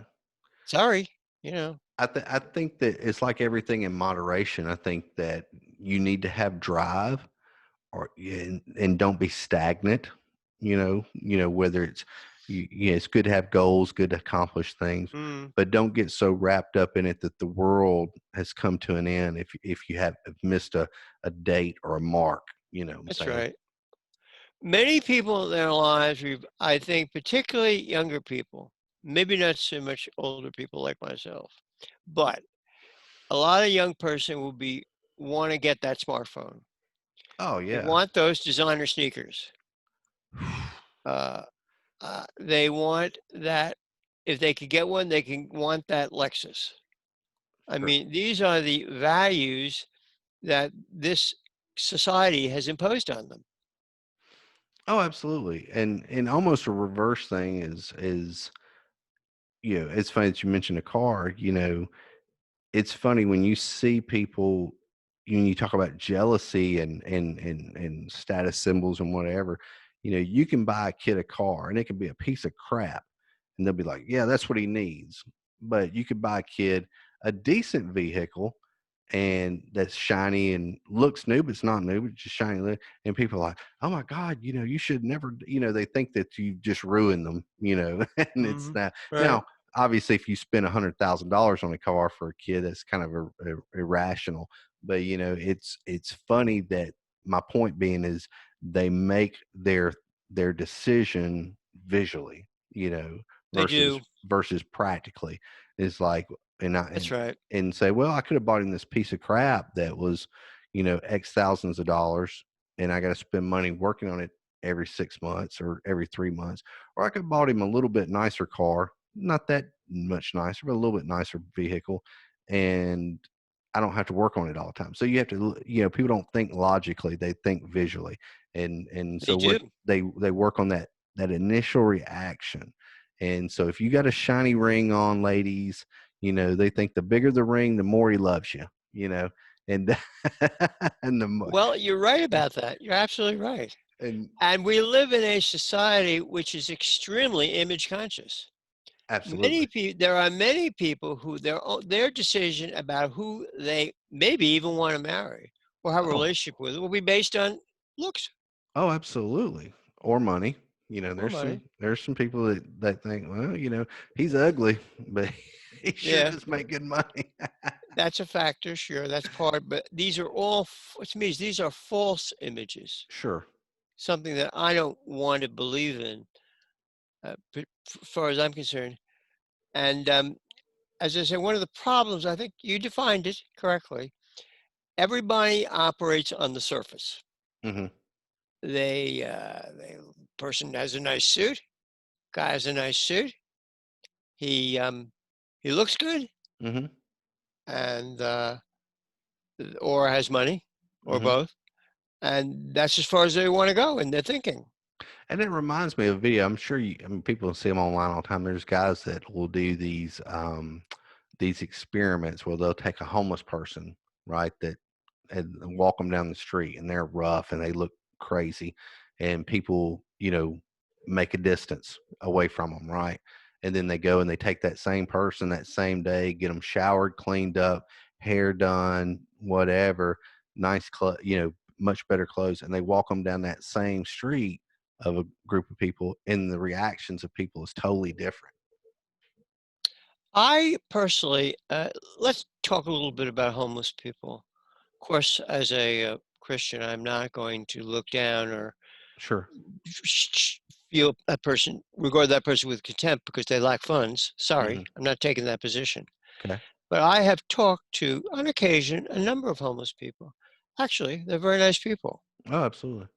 Sorry, you know. I think that it's like everything in moderation. I think that you need to have drive, or and don't be stagnant. Whether it's it's good to have goals, good to accomplish things, Mm, but don't get so wrapped up in it that the world has come to an end if you have missed a date or a mark. You know what I'm that's saying? right. Many people in their lives, I think, particularly younger people, maybe not so much older people like myself, but a lot of young person will be want to get that smartphone. Oh They yeah. want those designer sneakers. Uh, they want that. If they could get one, they can want that Lexus. I Sure. mean, these are the values that this society has imposed on them. Oh, absolutely. And almost a reverse thing is it's funny that you mentioned a car. It's funny when you see people, when you talk about jealousy and status symbols and whatever. You can buy a kid a car and it can be a piece of crap, and they'll be like, yeah, that's what he needs. But you could buy a kid a decent vehicle, and that's shiny and looks new, but it's not new, but it's just shiny. And people are like, oh my God, you should never, they think that you just ruined them, and it's Hmm. not. Right? Now, obviously, if you spend $100,000 on a car for a kid, that's kind of irrational. But it's funny that my point being is they make their decision visually, They versus do. practically. It's like, and I That's and, right. and say, well, I could have bought him this piece of crap that was, X thousands of dollars, and I got to spend money working on it every 6 months or every 3 months. Or I could have bought him a little bit nicer car, not that much nicer, but a little bit nicer vehicle, and I don't have to work on it all the time. So you have to, people don't think logically; they think visually, and They so what do. they work on that initial reaction. And so if you got a shiny ring on, ladies, they think the bigger the ring, the more he loves you, and and the more, Well, you're right about that. You're absolutely right. and And we live in a society which is extremely image conscious. absolutely. There are many people who their decision about who they maybe even want to marry or have a Oh, relationship with will be based on looks oh, absolutely. Or money. or money. There's some people that think, well, he's ugly, but he sure Yeah, does make good money. that's a factor. Sure, that's part. But these are all, to me, these are false images. Sure. Something that I don't want to believe in, as far as I'm concerned. And as I say, one of the problems, I think you defined it correctly. Everybody operates on the surface. Mhm. They person has a nice suit, guy has a nice suit. He looks good, Mhm. and or has money, or Mhm. both, and that's as far as they want to go in their thinking. And it reminds me of a video. I'm sure I mean, people see them online all the time. There's guys that will do these experiments where they'll take a homeless person, right, that and walk them down the street, and they're rough and they look crazy, and people, make a distance away from them, right? And then they go and they take that same person that same day, get them showered, cleaned up, hair done, whatever, nice, much better clothes, and they walk them down that same street of a group of people, and the reactions of people is totally different. I personally, let's talk a little bit about homeless people. Of course, as a Christian, I'm not going to look down or Sure. feel that person, regard that person with contempt because they lack funds. Hmm. Sorry, I'm not taking that position. Okay. But I have talked to, on occasion, a number of homeless people. Actually, they're very nice people. Oh, absolutely.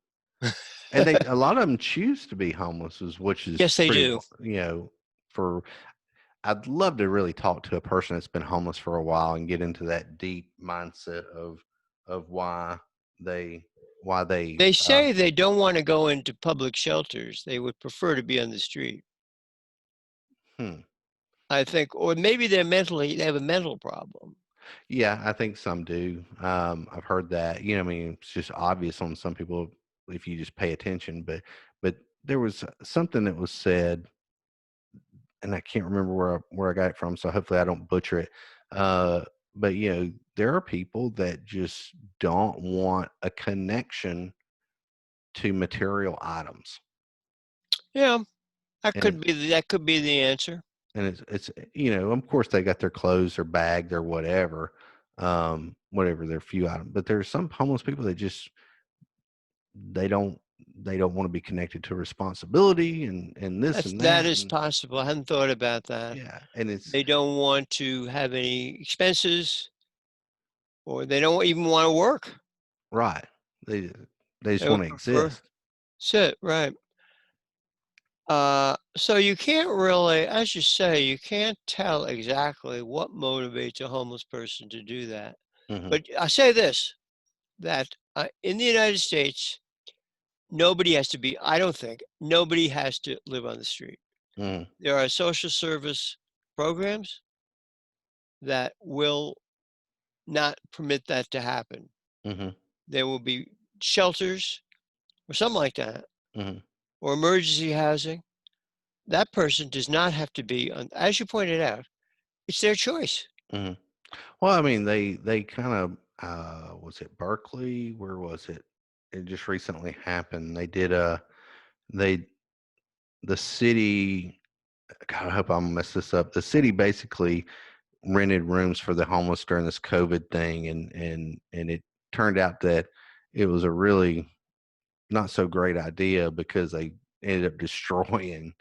And they a lot of them choose to be homeless, which is Yes, they pretty, do. for I'd love to really talk to a person that's been homeless for a while and get into that deep mindset of they why they They say they don't want to go into public shelters. They would prefer to be on the street. hmm. I think, or maybe they have a mental problem. Yeah, I think some do. I've heard that. I mean, it's just obvious on some people if you just pay attention, but there was something that was said, and I can't remember where I got it from, so hopefully I don't butcher it. But there are people that just don't want a connection to material items, Yeah, and it's that could be the answer. of course they got their clothes, their bag, their whatever their few items. But there's some homeless people that just they don't they don't want to be connected to responsibility and this and That that, is and possible. I hadn't thought about that. yeah, and it's They don't want to have any expenses, or they don't even want to work. right. They they just They want would to prefer exist. sit, right. So you can't really, as you say, you can't tell exactly what motivates a homeless person to do that. Hmm. But I say this, that in the United States, nobody has to be, I don't think, nobody has to live on the street. Hmm. There are social service programs that will not permit that to happen. Hmm. There will be shelters or something like that, Hmm. or emergency housing. That person does not have to be on, as you pointed out, it's their choice. Hmm. Well, I mean, they kind of was it Berkeley? Where was it? It just recently happened. They did they the city. God, I hope I don't mess this up. The city basically rented rooms for the homeless during this COVID thing, and it turned out that it was a really not so great idea because they ended up destroying,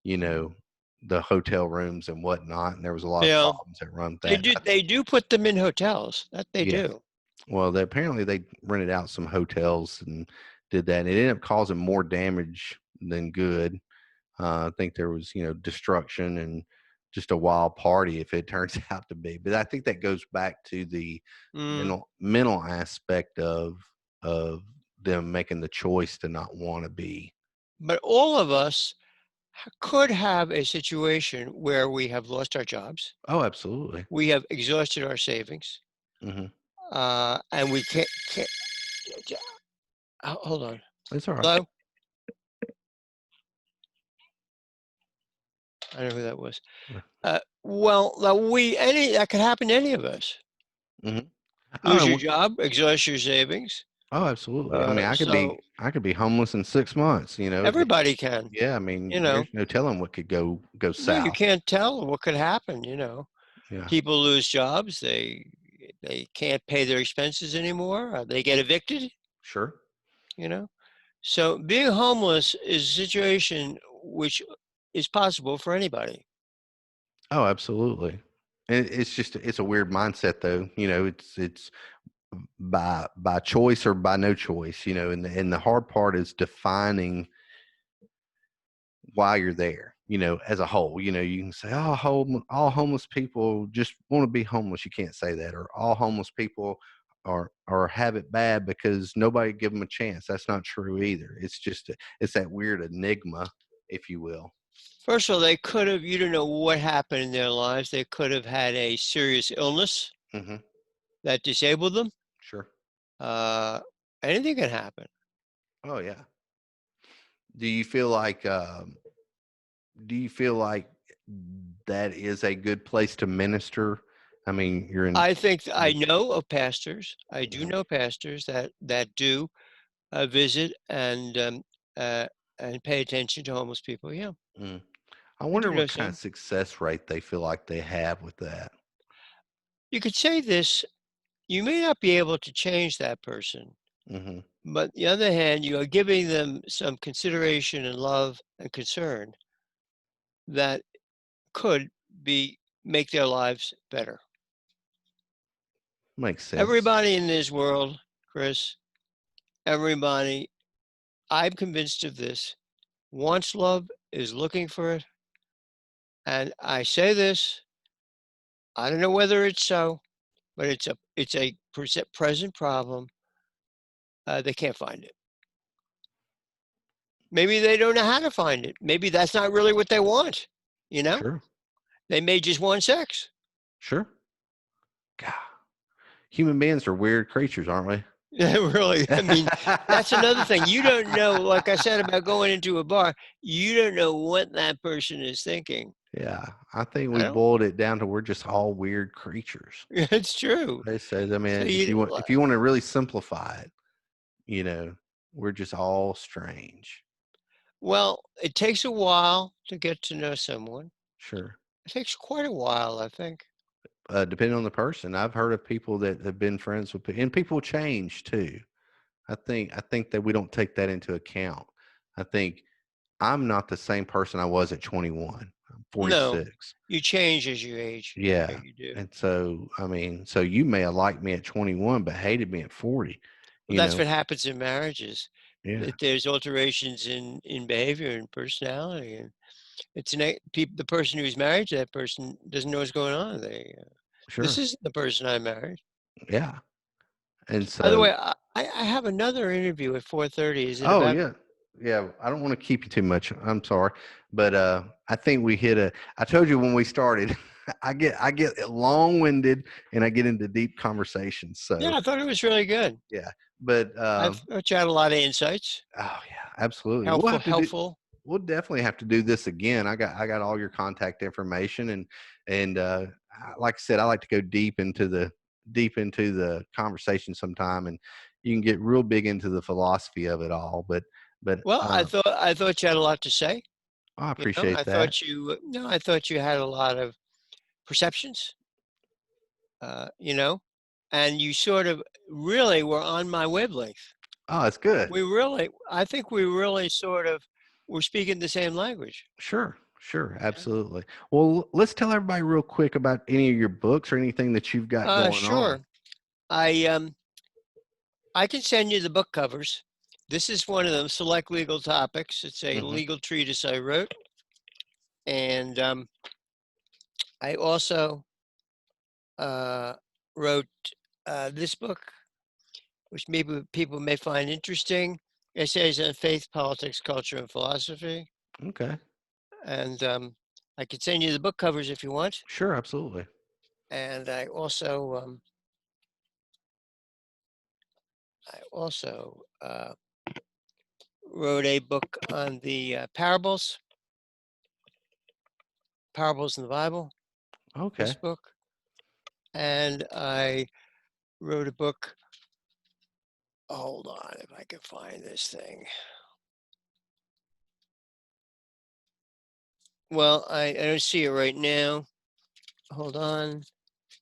you know, the hotel rooms and whatnot, and there was a lot of Yeah, problems that run with they that. do. They do put them in hotels. That they Yeah. do. Well, apparently they rented out some hotels and did that, and it ended up causing more damage than good. I think there was, destruction and just a wild party if it turns out to be. But I think that goes back to the Mm. mental aspect of them making the choice to not want to be. But all of us could have a situation where we have lost our jobs, Oh, absolutely. we have exhausted our savings, Hmm. and we can't. Hold on. It's all right. Hello. I don't know who that was. Well, that could happen to any of us. Hmm. Lose your Oh, job, exhaust your savings. oh, absolutely. I mean, So I could be homeless in 6 months. everybody can. Yeah. I mean, You know, there's no telling what could go no, you south. can't tell what could happen. Yeah. People lose jobs. They can't pay their expenses anymore. They get evicted. Sure. You know, so being homeless is a situation which is possible for anybody. Oh, absolutely. And it's just it's a weird mindset though. It's by choice or by no choice, and the hard part is defining why you're there, as a whole. You can say, oh, all homeless people just want to be homeless. You can't say that. Or all homeless people or have it bad because nobody give them a chance. That's not true either. It's just it's that weird enigma, if you will. First of all, they could have, you don't know what happened in their lives. They could have had a serious illness Hmm. that disabled them. Sure. Uh, Anything can happen. Oh yeah. Do you feel like do you feel like that is a good place to minister? I mean, you're in. I think I know of pastors. I do Mhm. know pastors that do visit uh, and pay attention to homeless people. Yeah, Mm. I I wonder do know what kind of some. success rate they feel like they have with that. You could say this. You may not be able to change that person, Hmm. but on the other hand, you are giving them some consideration and love and concern that could be make their lives better. Makes sense. Everybody in this world, Chris, everybody, I'm convinced of this, wants love, is looking for it. And I say this, I don't know whether it's so, but it's a present problem. They can't find it. Maybe they don't know how to find it. Maybe that's not really what they want. You know, Sure. they may just want sex. Sure. God, human beings are weird creatures, aren't we? Really, I mean, that's another thing. You don't know, like I said about going into a bar, you don't know what that person is thinking. Yeah, I think we I don't, boiled it down to we're just all weird creatures. it's true. It says, I So mean, if you, you want to really simplify it, you know, we're just all strange. well, it takes a while to get to know someone. Sure. It takes quite a while, I think. Depending on the person, I've heard of people that have been friends with, and people change too. I think that we don't take that into account. I think I'm not the same person I was at 21. I'm No, 46. you change as you age. Yeah, Yeah. you do. And so, I mean, so you may have liked me at 21, but hated me at 40, Well, you that's know? what happens in marriages. Yeah. That there's alterations in behavior and personality, and the person who's married to that person doesn't know what's going on. This Sure. isn't the person I married. Yeah. And By the so, way, I have another interview at 4:30. Is it oh, about? yeah. Yeah. I don't want to keep you too much. I'm sorry. But I think we hit I told you when we started, I get long winded and I get into deep conversations. So, Yeah, I thought it was really good. yeah. But I thought you had a lot of insights. oh yeah, absolutely. Helpful, helpful. We'll definitely have to do this again. I got all your contact information and like I said, I like to go deep into the conversation sometime, and you can get real big into the philosophy of it all. But Well, I thought you had a lot to say. I You know, appreciate that. I thought you had a lot of perceptions. You know, and you sort of really were on my wavelength. Oh, it's good. I think we really sort of were speaking the same language. Sure, sure, Yeah. absolutely. Well, let's tell everybody real quick about any of your books or anything that you've got going on. Sure. I can send you the book covers. This is one of them, Select Legal Topics. It's a Hmm. legal treatise I wrote. And I also uh, wrote this book, which maybe people may find interesting, Essays on Faith, Politics, Culture, and Philosophy. Okay, And I can send you the book covers if you want. sure, absolutely. And I also wrote a book on the parables in the Bible. This Okay, book, and I wrote a book. Hold on, if I can find this thing. Well, I don't see it right now. Hold on.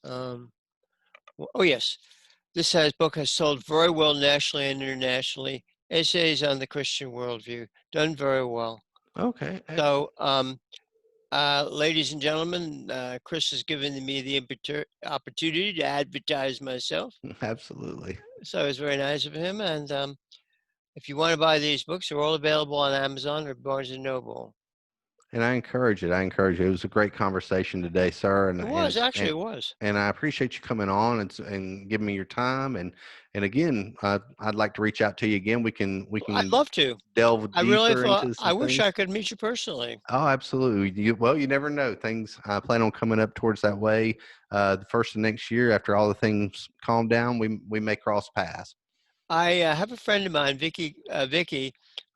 Um, oh yes, book has sold very well nationally and internationally. Essays on the Christian worldview, done very well. okay, So excellent. Ladies and gentlemen, Chris has given me the opportunity to advertise myself. Absolutely. So it was very nice of him. And if you want to buy these books, they're all available on Amazon or Barnes and Noble. And I encourage it. I encourage it. It was a great conversation today, sir. It was actually, it was. And I appreciate you coming on and giving me your time. And again, I'd like to reach out to you again. We I'd can love to. delve I really deeper thought into I some wish things. I could meet you personally. Oh, absolutely. You never know. Things I plan on coming up towards that way. The first of next year, after all the things calm down, we may cross paths. I have a friend of mine, Vicky,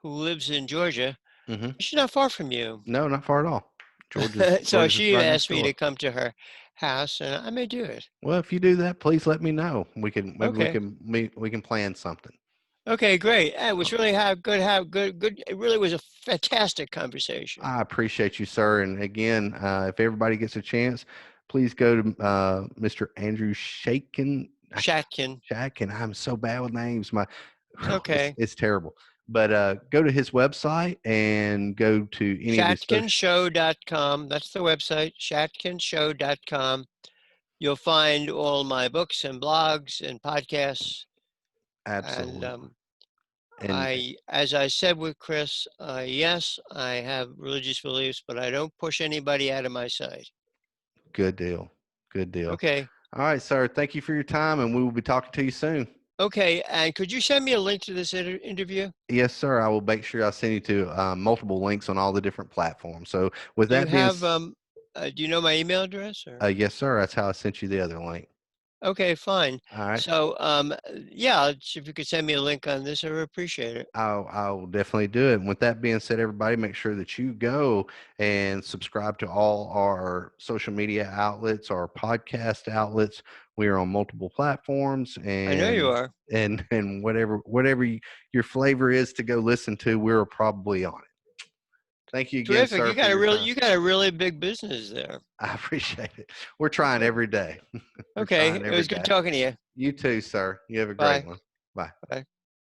who lives in Georgia. Hmm. She's not far from you. No, not far at all. So Georgia's she right next asked me door. to come to her house, and I may do it. Well, if you do that, please let me know. We can maybe Okay. we can plan something. Okay, great. It Uh, was really good. It really was a fantastic conversation. I appreciate you, sir. And again, if everybody gets a chance, please go to Mr. Andrew Shakin. Shatkin. Shack, and I'm so bad with names. My It's okay. it's terrible. But go to his website and go to any of his social. Shatkinshow.com. That's the website, shatkinshow.com. You'll find all my books and blogs and podcasts. And Absolutely. And as I said with Chris, yes, I have religious beliefs, but I don't push anybody out of my sight. good deal. Good deal. Okay. All right, sir. Thank you for your time, and we will be talking to you soon. Okay. And could you send me a link to this interview? Yes, sir. I will make sure I send you to multiple links on all the different platforms. So, with Do you that being, have do you know my email address or? yes, sir. That's how I sent you the other link. Okay, fine. All right. So yeah, if you could send me a link on this, I would appreciate it. I'll definitely do it. And with that being said, everybody, make sure that you go and subscribe to all our social media outlets, our podcast outlets. We are on multiple platforms, I know you are. and whatever your flavor is to go listen to, we're probably on it. Thank you again, Terrific. sir, for your time. You got a really big business there. I appreciate it. We're trying Okay. every day. We're Okay. trying It every was good day. talking to you. You too, sir. You have a great Bye. one. Bye. Bye.